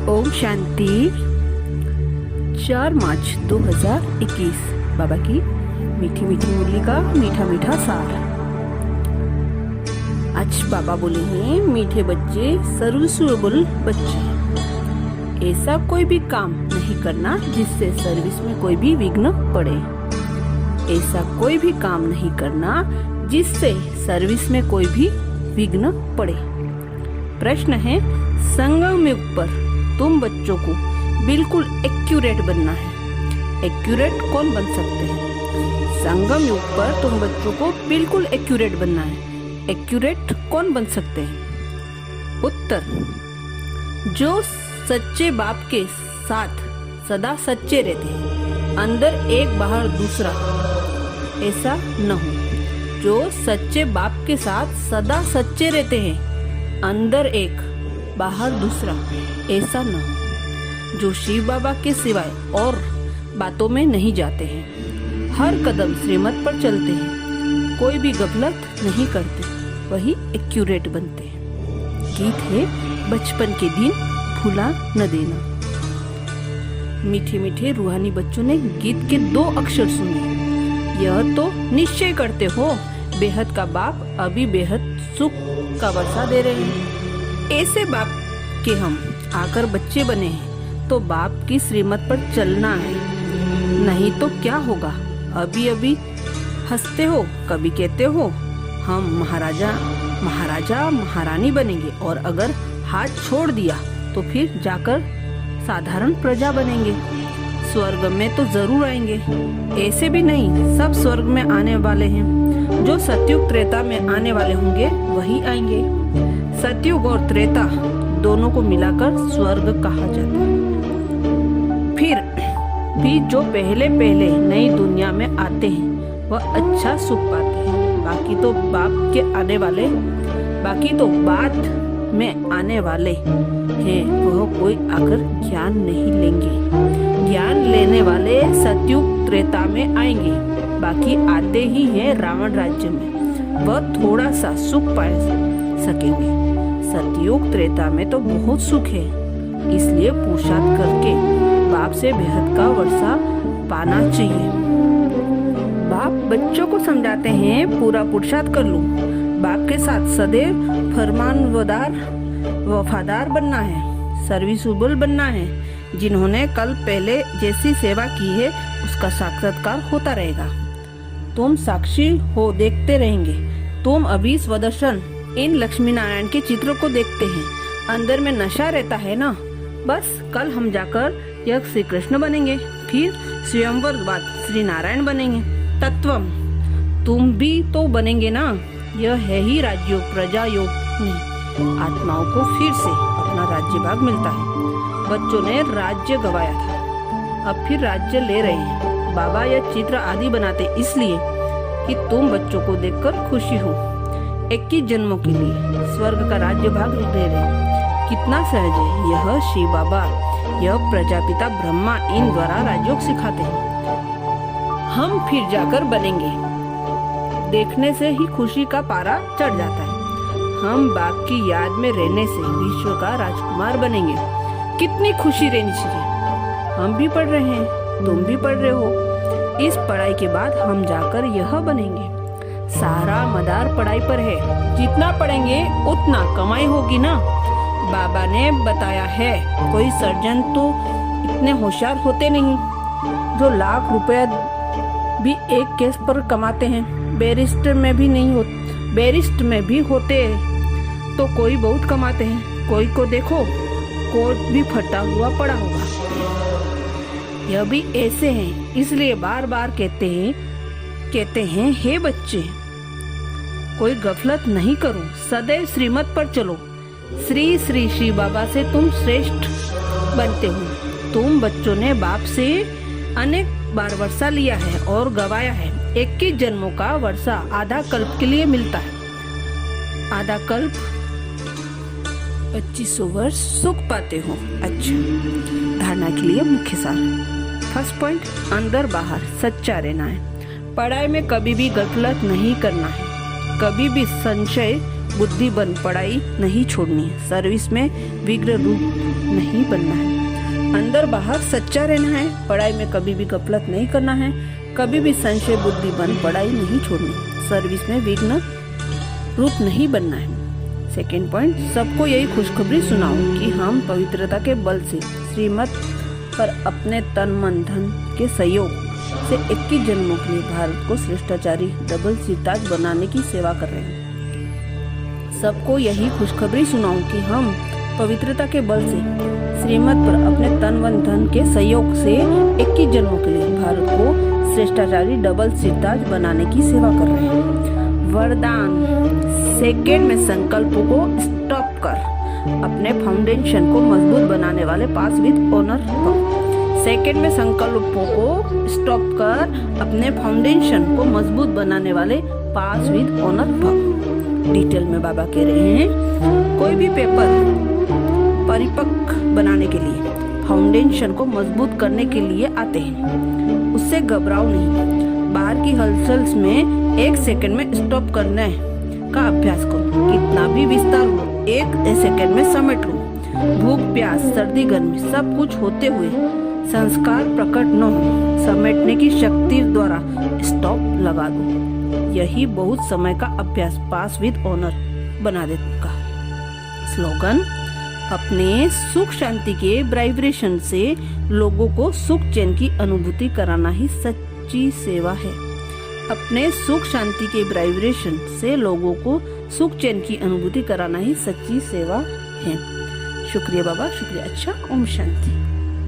ओम शांति। 4 मार्च 2021 बाबा की मीठी मीठी मुरली का मीठा मीठा सार। आज बाबा बोले हैं, मीठे बच्चे सर्विसेबल बच्चे, ऐसा कोई भी काम नहीं करना जिससे सर्विस में कोई भी विघ्न पड़े। ऐसा कोई भी काम नहीं करना जिससे सर्विस में कोई भी विघ्न पड़े। प्रश्न है, संगम युग पर तुम बच्चों को बिल्कुल एक्यूरेट बनना है। एक्यूरेट कौन बन सकते हैं? संगम युग पर तुम बच्चों को बिल्कुल एक्यूरेट बनना है। एक्यूरेट कौन बन सकते हैं? उत्तर, जो सच्चे बाप के साथ सदा सच्चे रहते हैं, अंदर एक बाहर दूसरा, ऐसा न हो। जो सच्चे बाप के साथ सदा सच्चे रहते हैं, अंदर एक बाहर दूसरा, ऐसा न हो। जो शिव बाबा के सिवाय और बातों में नहीं जाते हैं, हर कदम श्रीमत पर चलते हैं, कोई भी गफलत नहीं करते, वही एक्यूरेट बनते हैं। गीत है, बचपन के दिन भूला न देना। मीठे मीठे रूहानी बच्चों ने गीत के 2 अक्षर सुने। यह तो निश्चय करते हो, बेहद का बाप अभी बेहद सुख का वर्षा दे रहे हैं। ऐसे बाप के हम आकर बच्चे बने हैं, तो बाप की श्रीमत पर चलना है, नहीं तो क्या होगा। अभी अभी हंसते हो, कभी कहते हो हम महाराजा महारानी बनेंगे, और अगर हाथ छोड़ दिया तो फिर जाकर साधारण प्रजा बनेंगे। स्वर्ग में तो जरूर आएंगे। ऐसे भी नहीं, सब स्वर्ग में आने वाले हैं। जो सतयुग त्रेता में आने वाले होंगे वही आएंगे। सतयुग और त्रेता दोनों को मिलाकर स्वर्ग कहा जाता है। फिर भी जो पहले नई दुनिया में आते हैं वह अच्छा सुख पाते हैं। बाकी तो बाद में आने वाले हैं, वह कोई आकर ज्ञान नहीं लेंगे। ज्ञान लेने वाले सतयुग त्रेता में आएंगे, बाकी आते ही हैं रावण राज्य में, वह थोड़ा सा सुख पा सकेंगे। सतयुग त्रेता में तो बहुत सुख है, इसलिए पुरुषार्थ करके बाप से बेहद का वर्षा पाना चाहिए। बाप बच्चों को समझाते हैं, पूरा पुरुषार्थ कर लो, बाप के साथ सदैव वफादार बनना है, सर्विसेबल बनना है। जिन्होंने कल पहले जैसी सेवा की है उसका साक्षात्कार होता रहेगा। तुम साक्षी हो, देखते रहेंगे। तुम अभी स्वदर्शन इन लक्ष्मी नारायण के चित्रों को देखते हैं, अंदर में नशा रहता है ना। बस कल हम जाकर यह श्री कृष्ण बनेंगे, फिर स्वयंवर बाद श्री नारायण बनेंगे। तत्वम तुम भी तो बनेंगे ना। यह है ही राजयोग, प्रजा योग नहीं। आत्माओं को फिर से अपना राज्य भाग मिलता है। बच्चों ने राज्य गवाया था, अब फिर राज्य ले रहे हैं। बाबा यह चित्र आदि बनाते इसलिए कि तुम बच्चों को देखकर खुशी हो। 21 जन्मों के लिए स्वर्ग का राज्य भाग ले रहे हैं। कितना सहज है। यह शिव बाबा, यह प्रजापिता ब्रह्मा इन द्वारा राजयोग सिखाते हैं। हम फिर जाकर बनेंगे। देखने से ही खुशी का पारा चढ़ जाता है। हम बाप की याद में रहने से विश्व का राजकुमार बनेंगे। कितनी खुशी रहनी चाहिए। हम भी पढ़ रहे हैं, तुम भी पढ़ रहे हो। इस पढ़ाई के बाद हम जाकर यह बनेंगे। सारा मदार पढ़ाई पर है। जितना पढ़ेंगे उतना कमाई होगी ना। बाबा ने बताया है, कोई सर्जन तो इतने होशियार होते नहीं जो लाख रुपए भी एक केस पर कमाते हैं। बैरिस्टर में भी होते तो कोई बहुत कमाते हैं। कोई को देखो, कोट भी फटा हुआ पड़ा होगा। यह भी ऐसे हैं, इसलिए बार बार कहते हैं हे बच्चे, कोई गफलत नहीं करो, सदैव श्रीमत पर चलो। श्री श्री श्री बाबा से तुम श्रेष्ठ बनते हो। तुम बच्चों ने बाप से अनेक बार वर्षा लिया है और गवाया है। 21 जन्मों का वर्षा आधा कल्प के लिए मिलता है। आधा कल्प 2500 वर्ष सुख पाते हो। अच्छा, धारणा के लिए मुख्य सार। फर्स्ट पॉइंट, अंदर बाहर सच्चा रहना है। पढ़ाई में कभी भी गफलत नहीं करना है, कभी भी संशय बुद्धिबन पढ़ाई नहीं छोड़नी है, सर्विस में विघ्न रूप नहीं बनना है, अंदर बाहर सच्चा रहना है, पढ़ाई में कभी भी गफलत नहीं करना है, कभी भी संशय बुद्धिबन पढ़ाई नहीं छोड़नी, सर्विस में विघ्न रूप नहीं बनना है। सेकेंड पॉइंट, सबको यही खुशखबरी सुनाओ कि हम पवित्रता के बल से श्रीमत पर अपने तन मन धन के सहयोग से 21 जन्मों के लिए भारत को श्रेष्ठाचारी डबल सिताज बनाने की सेवा कर रहे हैं। सबको यही खुशखबरी सुनाऊं कि हम पवित्रता के बल से श्रीमत पर अपने तन मन धन के सहयोग से 21 जन्मों के लिए भारत को श्रेष्ठाचारी डबल सिताज बनाने की सेवा कर रहे हैं। वरदान, सेकेंड में संकल्पों को स्टॉप कर अपने फाउंडेशन को मजबूत बनाने वाले पास विद ऑनर भव। सेकेंड में संकल्पों को स्टॉप कर अपने फाउंडेशन को मजबूत बनाने वाले पास विद ऑनर भव। डिटेल में बाबा कह रहे हैं, कोई भी पेपर परिपक्व बनाने के लिए, फाउंडेशन को मजबूत करने के लिए आते हैं, उससे घबराओ नहीं। बाहर की हलचल में 1 सेकंड में स्टॉप करने का अभ्यास करो, कितना भी विस्तार हो 1 सेकंड में समेट लो। भूख प्यास सर्दी गर्मी सब कुछ होते हुए संस्कार प्रकट न हो, समेटने की शक्ति द्वारा स्टॉप लगा दो। यही बहुत समय का अभ्यास पास विद ऑनर बना देगा। स्लोगन, अपने सुख शांति के वाइब्रेशन से लोगों को सुख चैन की अनुभूति कराना ही सच्ची सेवा है। अपने सुख शांति के वाइब्रेशन से लोगों को सुख चैन की अनुभूति कराना ही सच्ची सेवा है। शुक्रिया बाबा, शुक्रिया। अच्छा, ओम शांति।